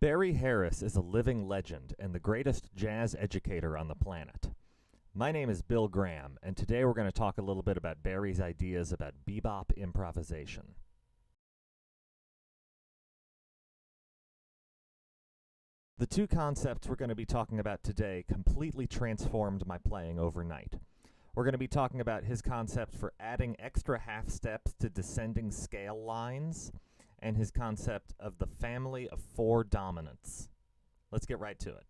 Barry Harris is a living legend and the greatest jazz educator on the planet. My name is Bill Graham, and today we're going to talk a little bit about Barry's ideas about bebop improvisation. The two concepts we're going to be talking about today completely transformed my playing overnight. We're going to be talking about his concept for adding extra half steps to descending scale lines, and his concept of the family of four dominants. Let's get right to it.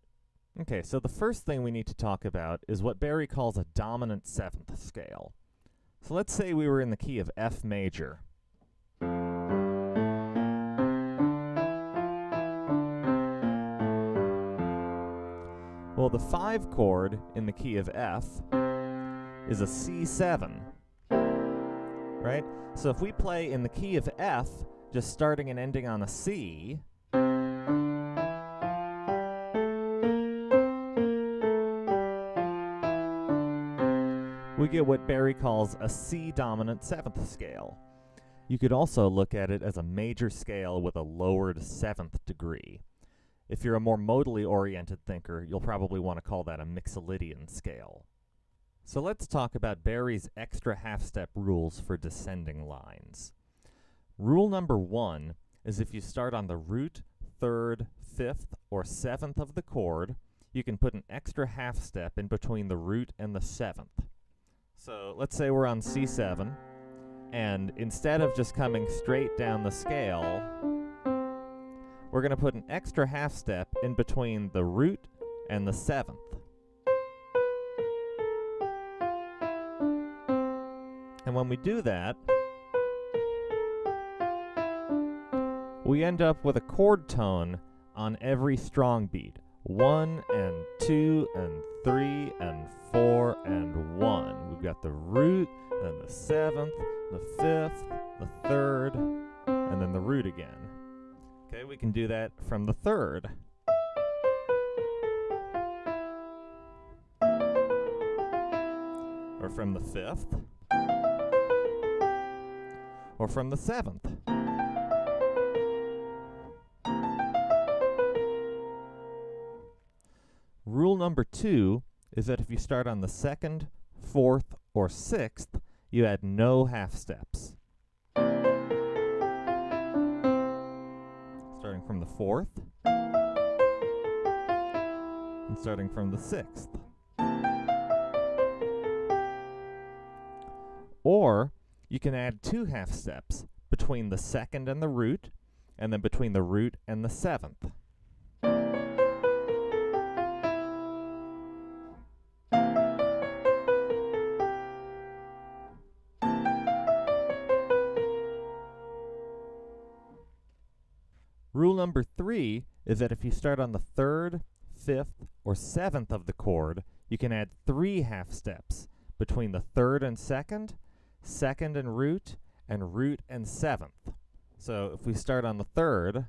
Okay, so the first thing we need to talk about is what Barry calls a dominant seventh scale. So let's say we were in the key of F major. Well, the 5 chord in the key of F is a C7, right? So if we play in the key of F, just starting and ending on a C, we get what Barry calls a C dominant seventh scale. You could also look at it as a major scale with a lowered 7th degree. If you're a more modally oriented thinker, you'll probably want to call that a Mixolydian scale. So let's talk about Barry's extra half-step rules for descending lines. Rule number 1 is if you start on the root, 3rd, 5th, or 7th of the chord, you can put an extra half step in between the root and the 7th. So let's say we're on C7, and instead of just coming straight down the scale, we're going to put an extra half step in between the root and the 7th. And when we do that, we end up with a chord tone on every strong beat. 1 and 2 and 3 and 4 and 1. We've got the root, then the 7th, the 5th, the 3rd, and then the root again. Okay, we can do that from the 3rd. Or from the 5th. Or from the 7th. Rule number 2 is that if you start on the 2nd, 4th, or 6th, you add no half steps. Starting from the 4th, and starting from the 6th. Or you can add 2 half steps between the 2nd and the root, and then between the root and the 7th. Rule number 3 is that if you start on the 3rd, 5th, or 7th of the chord, you can add 3 half steps between the 3rd and 2nd, 2nd and root and 7th. So if we start on the 3rd,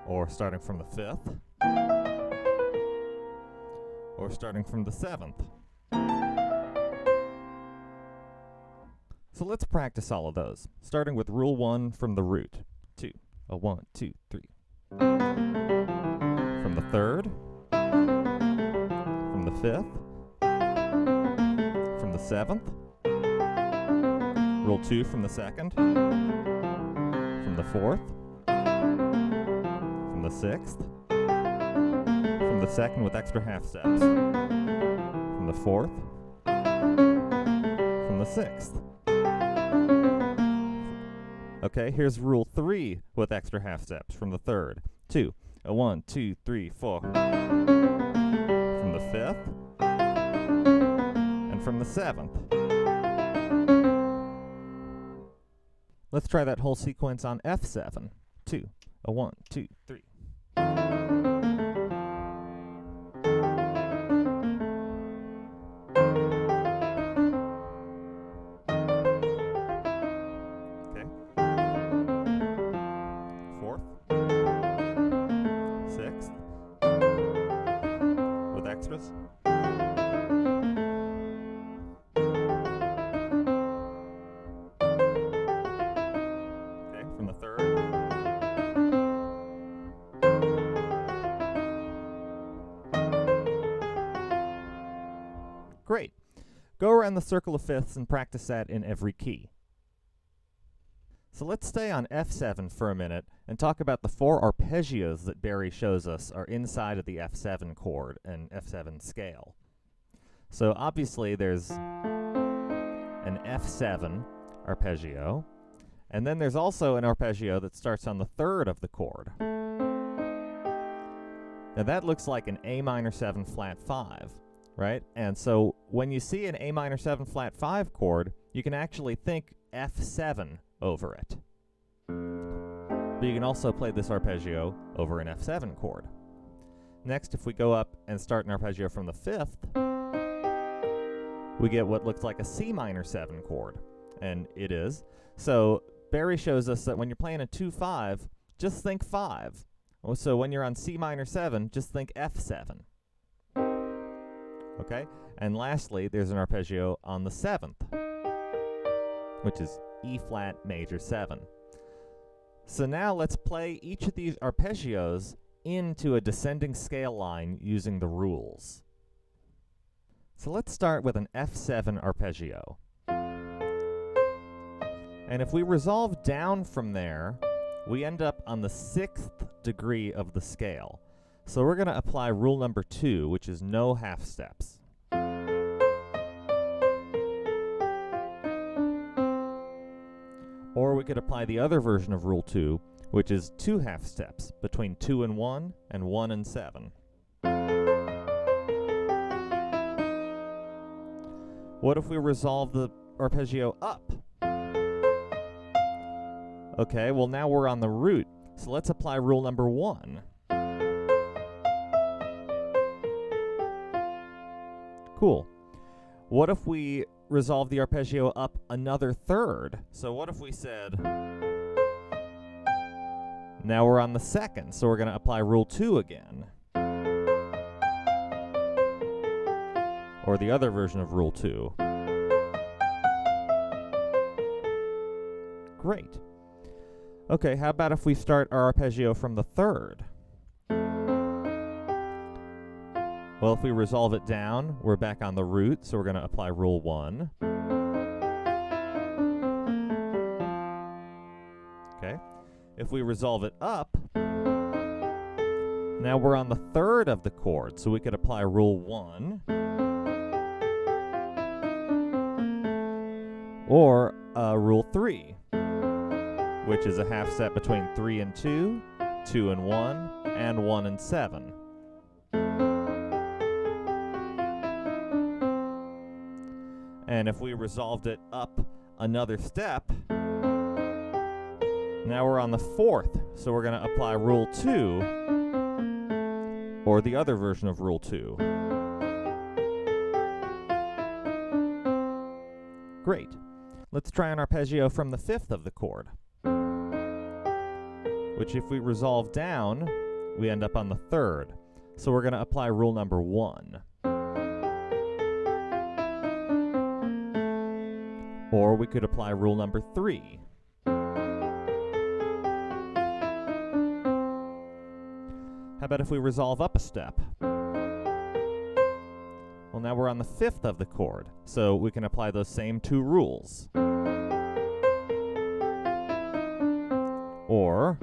or starting from the 5th, or starting from the 7th. So let's practice all of those, starting with rule 1 from the root. 2, a 1, 2, 3. From the 3rd, from the 5th, from the 7th, rule 2 from the 2nd, from the 4th, from the 6th, from the 2nd with extra half steps, from the 4th, from the 6th. Okay, here's rule 3 with extra half steps from the 3rd. 2, a 1, 2, 3, 4. From the 5th, and from the 7th. Let's try that whole sequence on F7. 2, a 1, 2, 3. Extras. go around the circle of fifths and practice that in every key. So let's stay on F7 for a minute and talk about the 4 arpeggios that Barry shows us are inside of the F7 chord and F7 scale. So obviously there's an F7 arpeggio, and then there's also an arpeggio that starts on the 3rd of the chord. Now that looks like an A minor 7 flat 5, right? And so when you see an A minor 7 flat 5 chord, you can actually think F7 over it. But you can also play this arpeggio over an F7 chord. Next, if we go up and start an arpeggio from the 5th, we get what looks like a C minor 7 chord, and it is. So Barry shows us that when you're playing a 2-5, just think 5. So when you're on C minor 7, just think F7. Okay? And lastly, there's an arpeggio on the 7th, which is E flat major 7. So now let's play each of these arpeggios into a descending scale line using the rules. So let's start with an F7 arpeggio. And if we resolve down from there, we end up on the 6th degree of the scale. So we're going to apply rule number 2, which is no half steps. Or we could apply the other version of rule 2, which is 2 half steps between 2 and 1 and 1 and 7. What if we resolve the arpeggio up? Okay, well now we're on the root, so let's apply rule number 1. Cool. What if we resolve the arpeggio up another 3rd? So what if we said, now we're on the 2nd, so we're going to apply rule 2 again. Or the other version of rule 2. Great. Okay, how about if we start our arpeggio from the 3rd? Well, if we resolve it down, we're back on the root, so we're going to apply rule 1. Okay. If we resolve it up, now we're on the 3rd of the chord, so we could apply rule 1. Or rule 3, which is a half step between 3 and 2, 2 and 1, and 1 and 7. And if we resolved it up another step, now we're on the 4th, so we're going to apply rule 2, or the other version of rule 2. Great. Let's try an arpeggio from the 5th of the chord, which if we resolve down, we end up on the 3rd. So we're going to apply rule number 1. Or we could apply rule number 3. How about if we resolve up a step? Well, now we're on the 5th of the chord, so we can apply those same 2 rules. Or,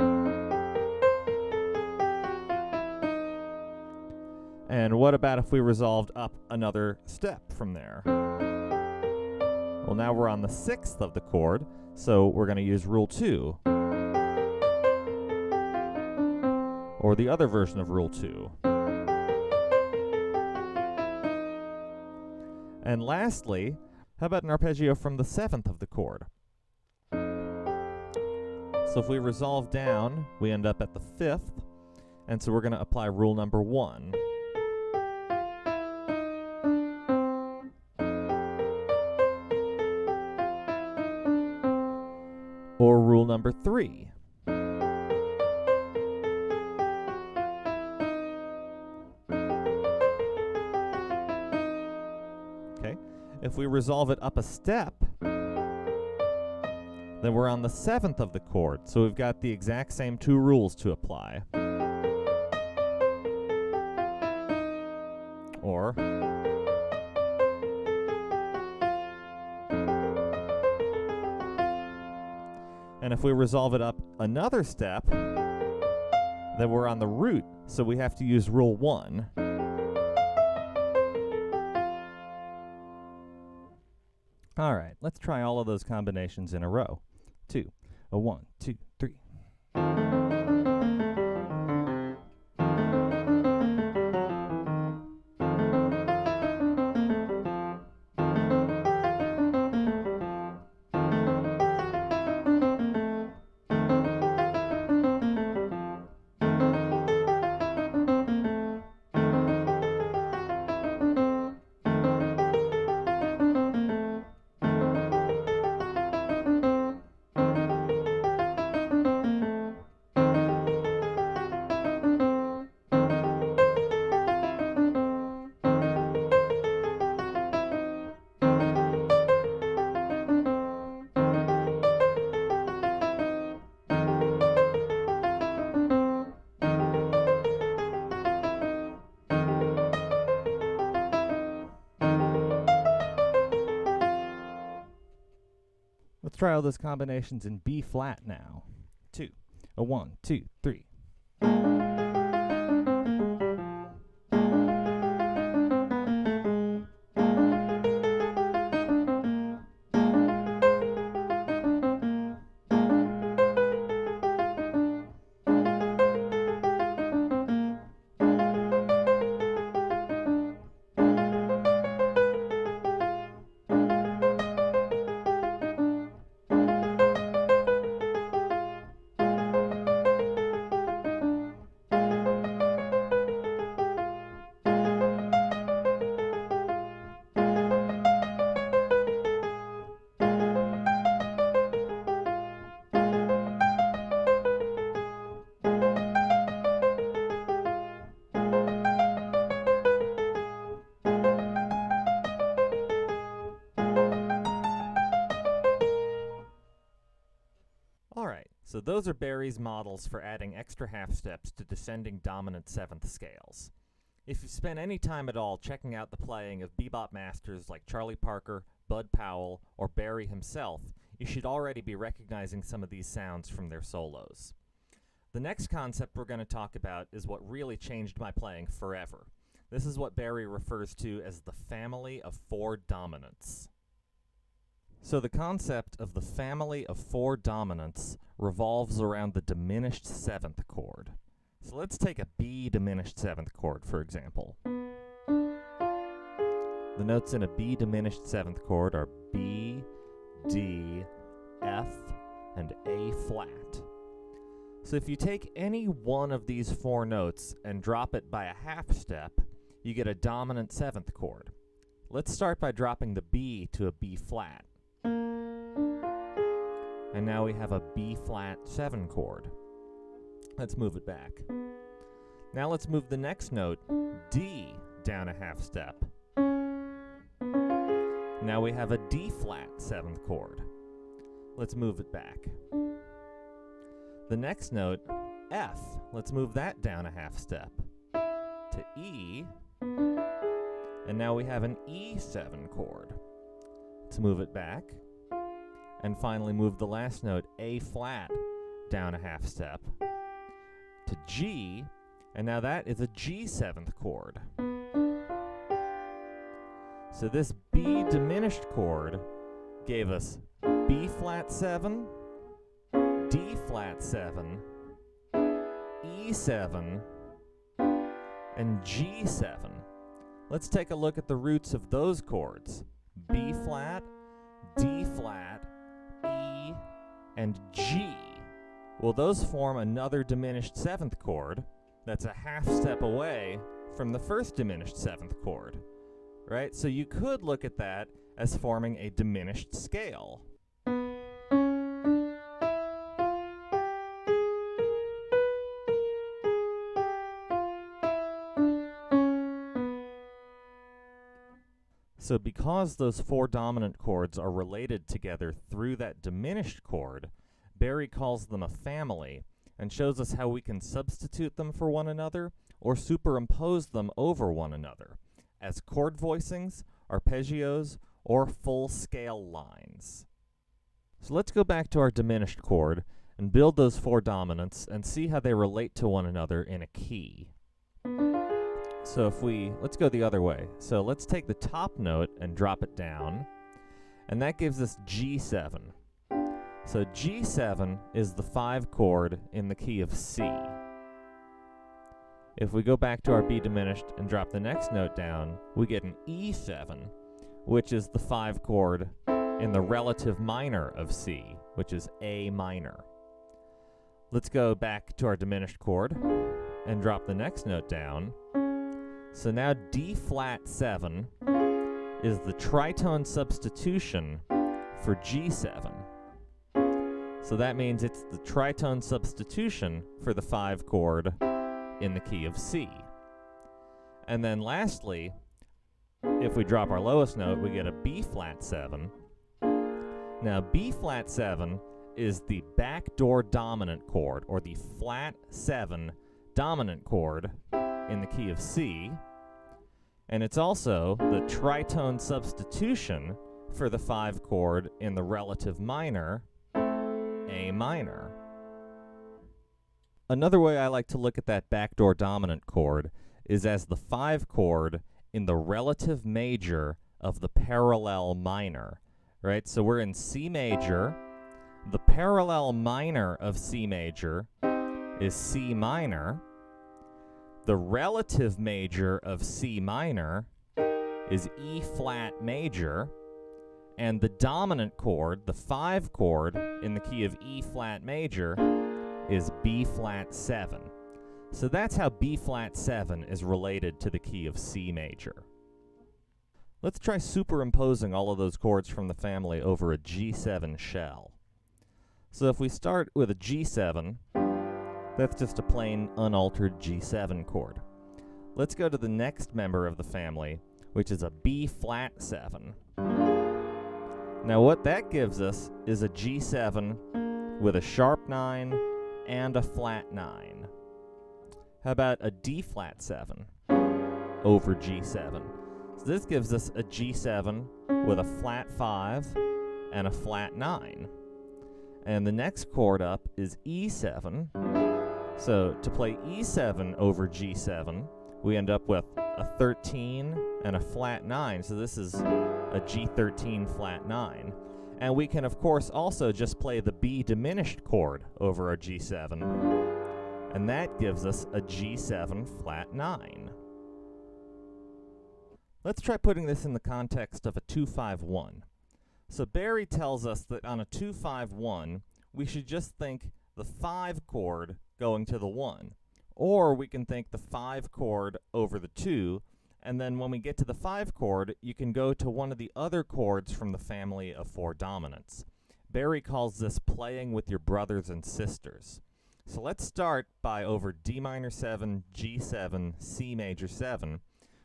and what about if we resolved up another step from there? Well, now we're on the 6th of the chord, so we're going to use rule 2. Or the other version of rule 2. And lastly, how about an arpeggio from the 7th of the chord? So if we resolve down, we end up at the 5th, and so we're going to apply rule number 1. Or rule number 3. Okay, if we resolve it up a step, then we're on the 7th of the chord, so we've got the exact same 2 rules to apply. Or, And if we resolve it up another step, then we're on the root, so we have to use rule 1. All right, let's try all of those combinations in a row. 2, a 1, 2, 3. Let's try all those combinations in B flat now. 2, a 1, 2, 3. So those are Barry's models for adding extra half steps to descending dominant seventh scales. If you've spent any time at all checking out the playing of bebop masters like Charlie Parker, Bud Powell, or Barry himself, you should already be recognizing some of these sounds from their solos. The next concept we're going to talk about is what really changed my playing forever. This is what Barry refers to as the family of four dominants. So the concept of the family of four dominants revolves around the diminished seventh chord. So let's take a B diminished seventh chord, for example. The notes in a B diminished seventh chord are B, D, F, and A flat. So if you take any one of these four notes and drop it by a half step, you get a dominant seventh chord. Let's start by dropping the B to a B flat. And now we have a B flat 7 chord. Let's move it back. Now let's move the next note, D, down a half step. Now we have a D flat 7th chord. Let's move it back. The next note, F, let's move that down a half step to E. And now we have an E7 chord. Let's move it back. And finally move the last note, A flat, down a half step to G, and now that is a G7th chord. So this B diminished chord gave us B flat 7, D flat 7, E7, and G7. Let's take a look at the roots of those chords. B flat, D flat, E, and G. Well, those form another diminished seventh chord that's a half step away from the first diminished seventh chord, right? So you could look at that as forming a diminished scale. So because those four dominant chords are related together through that diminished chord, Barry calls them a family and shows us how we can substitute them for one another or superimpose them over one another as chord voicings, arpeggios, or full scale lines. So let's go back to our diminished chord and build those 4 dominants and see how they relate to one another in a key. So let's go the other way. So let's take the top note and drop it down, and that gives us G7. So G7 is the 5 chord in the key of C. If we go back to our B diminished and drop the next note down, we get an E7, which is the 5 chord in the relative minor of C, which is A minor. Let's go back to our diminished chord and drop the next note down. So now D flat 7 is the tritone substitution for G7. So that means it's the tritone substitution for the 5 chord in the key of C. And then lastly, if we drop our lowest note, we get a B flat 7. Now B flat 7 is the backdoor dominant chord, or the flat 7 dominant chord in the key of C, and it's also the tritone substitution for the 5 chord in the relative minor, A minor. Another way I like to look at that backdoor dominant chord is as the 5 chord in the relative major of the parallel minor, right? So we're in C major. The parallel minor of C major is C minor. The relative major of C minor is E flat major. And the dominant chord, the 5 chord in the key of E flat major, is B flat 7. So that's how B flat 7 is related to the key of C major. Let's try superimposing all of those chords from the family over a G7 shell. So if we start with a G7, that's just a plain unaltered G7 chord. Let's go to the next member of the family, which is a B flat 7. Now what that gives us is a G7 with a sharp 9 and a flat 9. How about a D flat 7 over G7? So this gives us a G7 with a flat 5 and a flat 9. And the next chord up is E7. So to play E7 over G7, we end up with a 13 and a flat 9. So this is a G13 flat 9. And we can, of course, also just play the B diminished chord over our G7. And that gives us a G7 flat 9. Let's try putting this in the context of a 2-5-1. So Barry tells us that on a 2-5-1, we should just think the 5 chord going to the 1. Or we can think the 5 chord over the 2, and then when we get to the 5 chord, you can go to one of the other chords from the family of 4 dominants. Barry calls this playing with your brothers and sisters. So let's start by over D minor 7, G7, C major 7.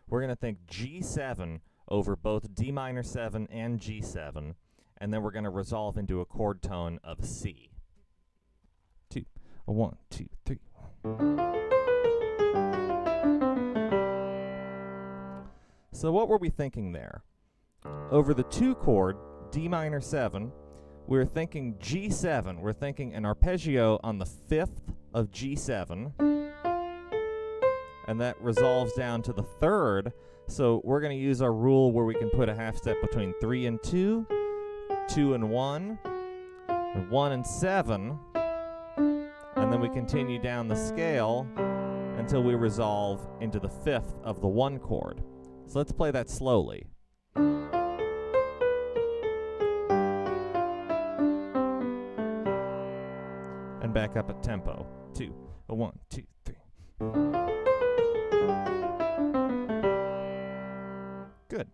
We're going to think G7 over both D minor 7 and G7, and then we're going to resolve into a chord tone of C. 2, 1, 2, 3. So what were we thinking there? Over the 2 chord, D minor 7, we're thinking G7. We're thinking an arpeggio on the 5th of G7, and that resolves down to the 3rd. So we're going to use our rule where we can put a half step between 3 and 2, 2 and 1, and 1 and 7, and then we continue down the scale until we resolve into the 5th of the 1 chord. So let's play that slowly. And back up at tempo. 2, 1, 2, 3. Good.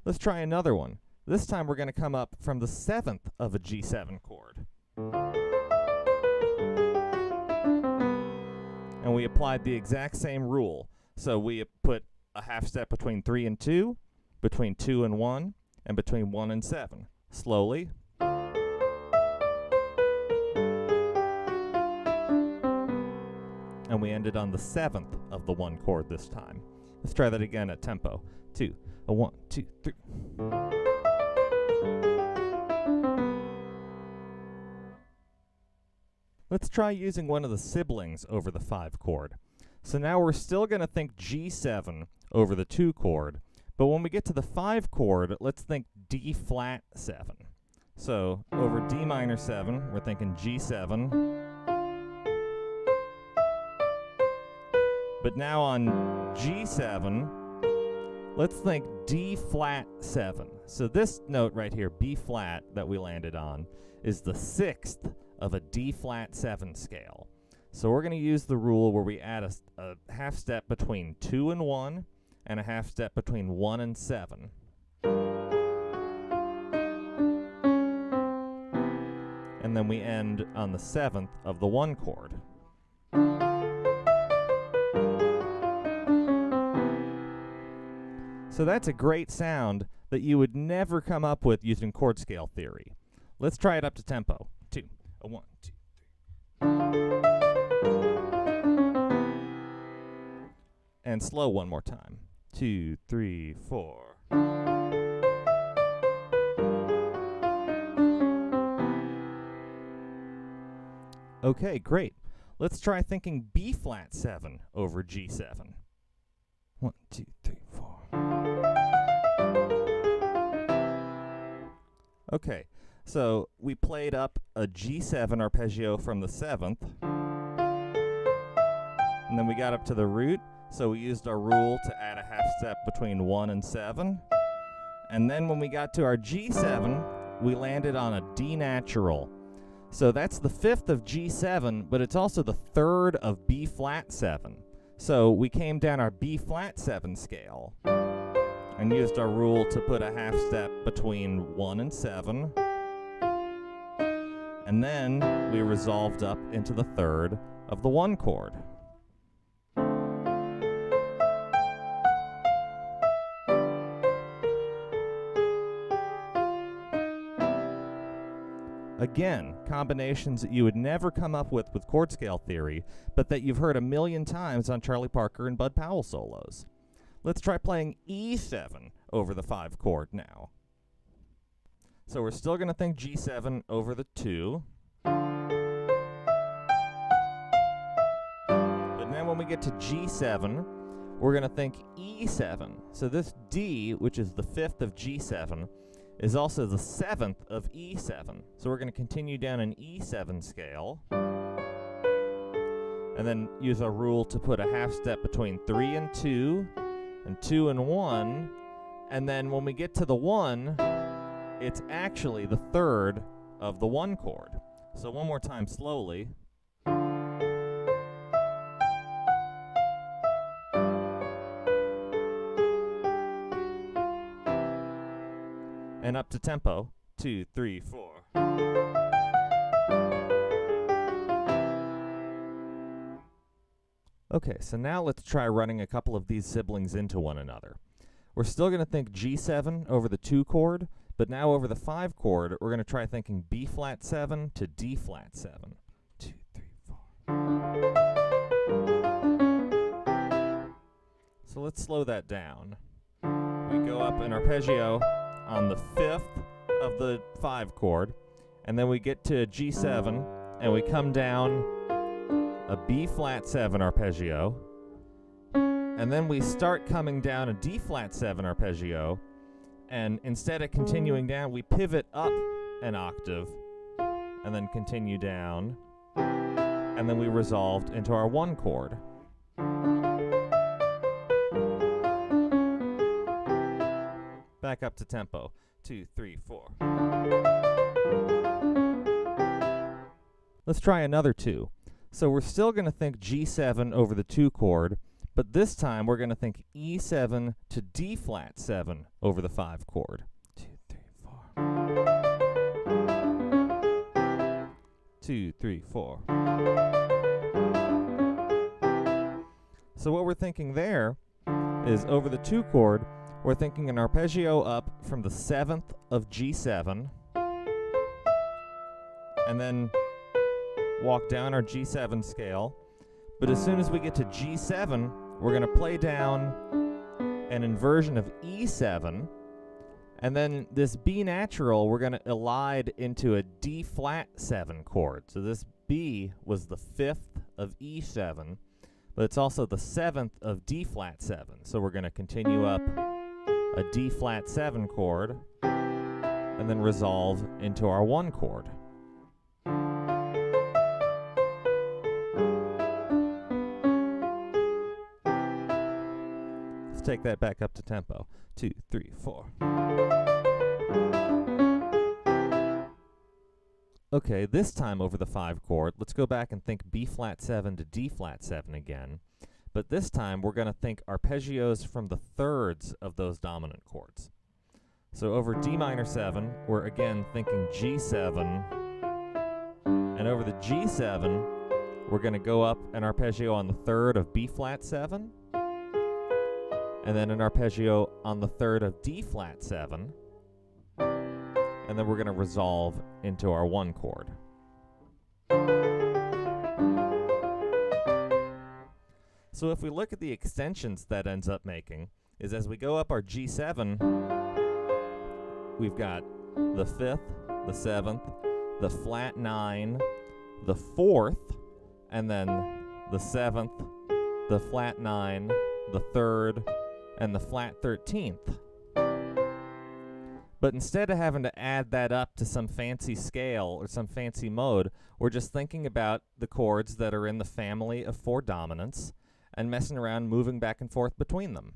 Let's try another one. This time we're going to come up from the 7th of a G7 chord. And we applied the exact same rule. So we put a half step between 3 and 2, between 2 and 1, and between 1 and 7. Slowly. And we ended on the 7th of the 1 chord this time. Let's try that again at tempo. 2, 1, 2, 3. Let's try using one of the siblings over the 5 chord. So now we're still going to think G7 over the 2 chord, but when we get to the 5 chord, let's think D flat 7. So over D minor 7, we're thinking G7. But now on G7, let's think D flat 7. So this note right here, B flat, that we landed on, is the 6th of a D flat 7 scale. So we're going to use the rule where we add a half step between 2 and 1 and a half step between 1 and 7. And then we end on the 7th of the 1 chord. So that's a great sound that you would never come up with using chord scale theory. Let's try it up to tempo. 2, 1, 2, 3. And slow one more time. 2, 3, 4. Okay, great. Let's try thinking B flat 7 over G7. 1, 2, 3, 4. Okay, so we played up a G7 arpeggio from the 7th, and then we got up to the root, so we used our rule to add a half step between 1 and 7, and then when we got to our G7, we landed on a D natural. So that's the 5th of G7, but it's also the 3rd of B flat 7. So we came down our B flat 7 scale and used our rule to put a half step between 1 and 7. And then we resolved up into the 3rd of the 1 chord. Again, combinations that you would never come up with chord scale theory, but that you've heard a million times on Charlie Parker and Bud Powell solos. Let's try playing E7 over the 5 chord now. So we're still going to think G7 over the 2. But now when we get to G7, we're going to think E7. So this D, which is the 5th of G7, is also the 7th of E7. So we're going to continue down an E7 scale, and then use our rule to put a half step between 3 and 2, and 2 and 1, and then when we get to the 1, it's actually the 3rd of the 1 chord. So one more time slowly. And up to tempo, 2, 3, 4. Okay, so now let's try running a couple of these siblings into one another. We're still going to think G7 over the 2 chord, but now over the 5 chord, we're going to try thinking B flat 7 to D flat 7. 2, 3, 4. So let's slow that down. We go up an arpeggio on the 5th of the 5 chord, and then we get to G7, and we come down a B flat 7 arpeggio, and then we start coming down a D flat 7 arpeggio, and instead of continuing down, we pivot up an octave, and then continue down, and then we resolved into our 1 chord. Back up to tempo. 2, 3, 4. Let's try another 2. So we're still going to think G7 over the 2 chord, but this time we're going to think E7 to D flat 7 over the 5 chord. 2, 3, 4. 2, 3, 4. So what we're thinking there is over the 2 chord, we're thinking an arpeggio up from the 7th of G7, and then walk down our G7 scale. But as soon as we get to G7, we're going to play down an inversion of E7, And then this B natural, we're going to elide into a D flat 7 chord. So this B was the 5th of E7, but it's also the 7th of D flat 7. So we're going to continue up a D flat 7 chord and then resolve into our 1 chord. Let's take that back up to tempo. 2, 3, 4. Okay, this time over the 5 chord, let's go back and think B flat 7 to D flat 7 again. But this time we're going to think arpeggios from the thirds of those dominant chords. So over D minor 7, we're again thinking G7. And over the G7, we're going to go up an arpeggio on the third of B flat 7. And then an arpeggio on the third of D flat 7. And then we're going to resolve into our 1 chord. So if we look at the extensions that ends up making, is as we go up our G7, we've got the 5th, the 7th, the flat 9, the 4th, and then the 7th, the flat 9, the 3rd, and the flat 13th. But instead of having to add that up to some fancy scale or some fancy mode, we're just thinking about the chords that are in the family of 4 dominants and messing around moving back and forth between them.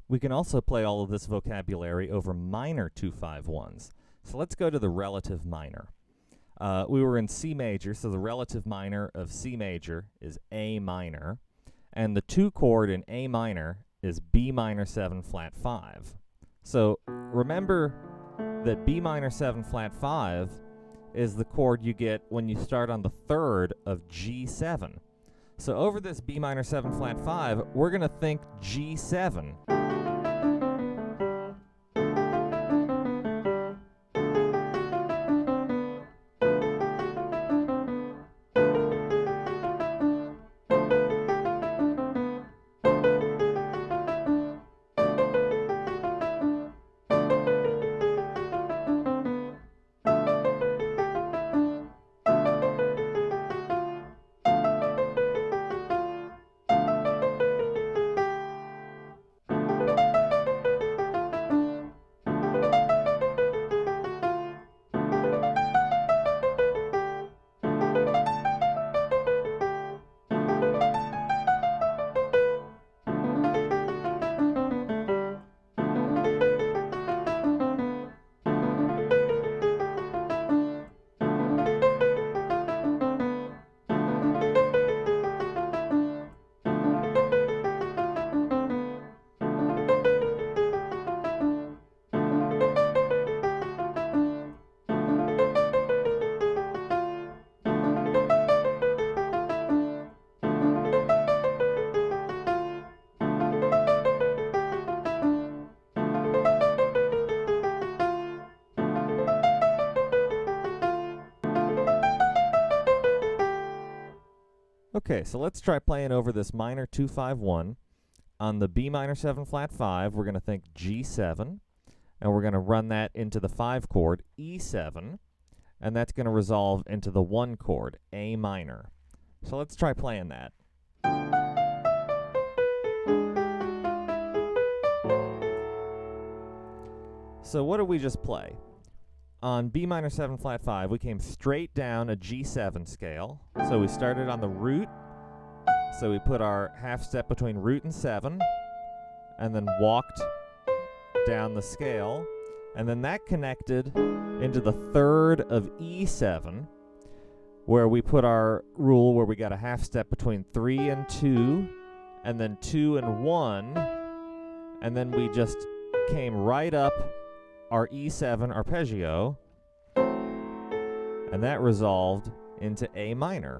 We can also play all of this vocabulary over minor 2-5-1s. So let's go to the relative minor. We were in C major, so the relative minor of C major is A minor, and the 2 chord in A minor is B minor 7 flat 5. So remember that B minor 7 flat 5 is the chord you get when you start on the 3rd of G7. So over this B minor 7 flat 5, we're going to think G7. Okay, so let's try playing over this minor 2-5-1. On the B minor 7 flat 5, we're going to think G7, and we're going to run that into the 5 chord, E7, and that's going to resolve into the 1 chord, A minor. So let's try playing that. So what did we just play? On B minor 7 flat 5, we came straight down a G7 scale. So we started on the root. So we put our half step between root and 7, and then walked down the scale. And then that connected into the 3rd of E7, where we put our rule where we got a half step between 3 and 2, and then 2 and 1. And then we just came right up our E7 arpeggio, and that resolved into A minor.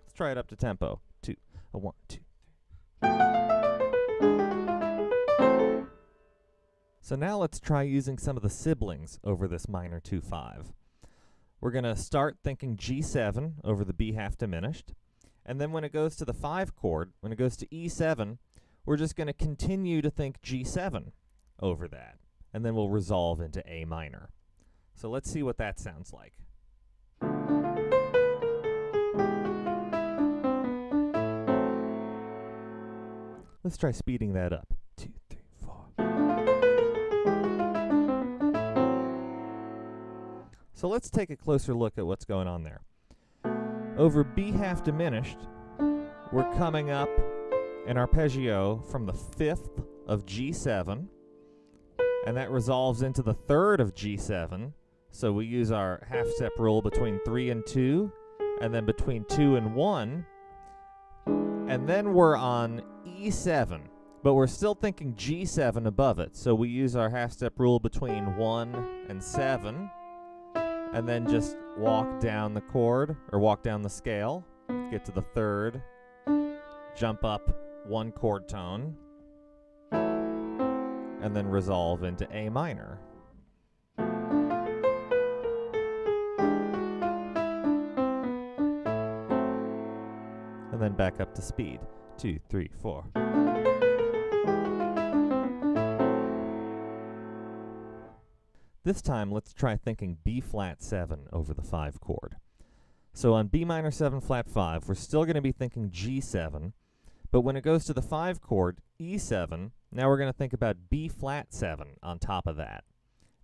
Let's try it up to tempo. 2, 1, 2, 3. So now let's try using some of the siblings over this minor 2-5. We're going to start thinking G7 over the B half diminished, And then when it goes to the 5 chord, when it goes to E7, we're just going to continue to think G7 over that. And then we'll resolve into A minor. So let's see what that sounds like. Let's try speeding that up. 2, 3, 4. So let's take a closer look at what's going on there. Over B half diminished, we're coming up an arpeggio from the 5th of G7, and that resolves into the 3rd of G7. So we use our half step rule between 3 and 2, and then between 2 and 1. And then we're on E7, but we're still thinking G7 above it. So we use our half step rule between 1 and 7, and then just walk down the chord, or walk down the scale, get to the 3rd, jump up 1 chord tone, and then resolve into A minor. And then back up to speed. 2, 3, 4. This time, let's try thinking B flat 7 over the 5 chord. So on B minor 7 flat 5, we're still going to be thinking G7, but when it goes to the 5 chord, E7, now we're going to think about B flat 7 on top of that.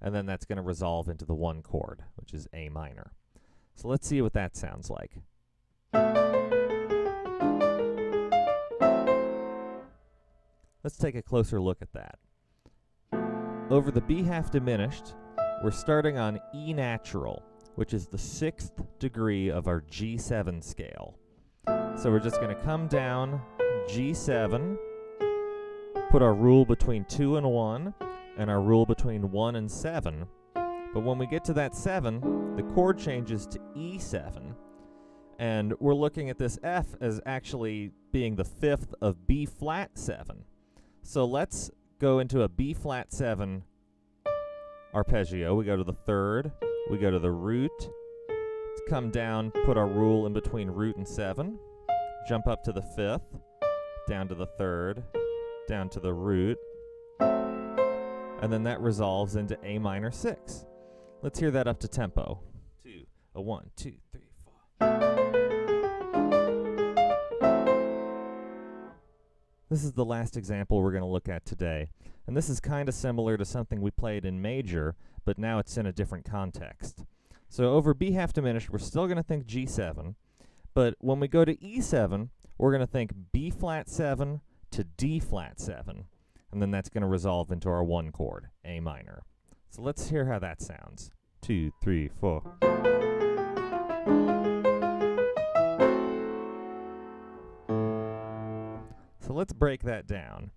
And then that's going to resolve into the 1 chord, which is A minor. So let's see what that sounds like. Let's take a closer look at that. Over the B half diminished, we're starting on E natural, which is the 6th degree of our G7 scale. So we're just going to come down G7, put our rule between 2 and 1, and our rule between 1 and 7. But when we get to that 7, the chord changes to E7. And we're looking at this F as actually being the 5th of B flat 7. So let's go into a B flat 7 arpeggio. We go to the 3rd, we go to the root, let's come down, put our rule in between root and 7, jump up to the 5th, down to the 3rd, down to the root, and then that resolves into A minor 6. Let's hear that up to tempo. 1, 2, 3, 4. This is the last example we're going to look at today, and this is kind of similar to something we played in major, but now it's in a different context. So over B half diminished, we're still going to think G7, but when we go to E7, we're going to think B flat 7 to D flat 7, and then that's going to resolve into our 1 chord, A minor. So let's hear how that sounds. 2, 3, 4. So let's break that down.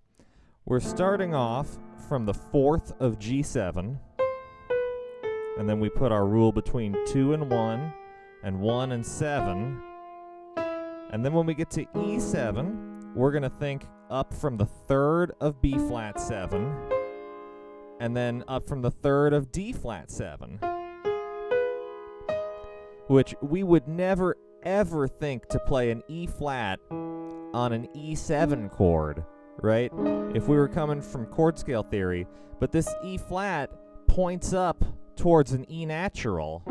We're starting off from the 4th of G7, and then we put our rule between 2 and 1, and 1 and 7. And then when we get to E7, we're going to think up from the 3rd of B flat 7, and then up from the 3rd of D flat 7, which we would never ever think to play an E flat on an E7 chord, right? If we were coming from chord scale theory, but this E flat points up towards an E natural,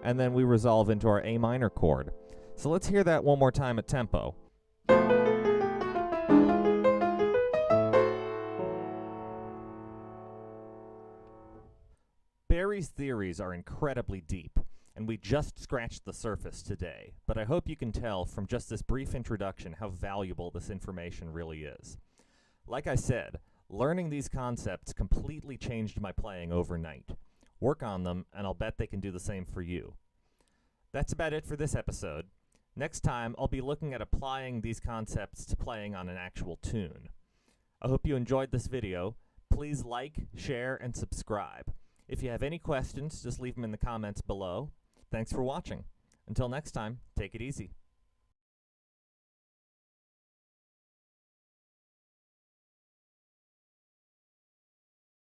and then we resolve into our A minor chord. So let's hear that one more time at tempo. Barry's theories are incredibly deep, and we just scratched the surface today, but I hope you can tell from just this brief introduction how valuable this information really is. Like I said, learning these concepts completely changed my playing overnight. Work on them, and I'll bet they can do the same for you. That's about it for this episode. Next time, I'll be looking at applying these concepts to playing on an actual tune. I hope you enjoyed this video. Please like, share, and subscribe. If you have any questions, just leave them in the comments below. Thanks for watching. Until next time, take it easy.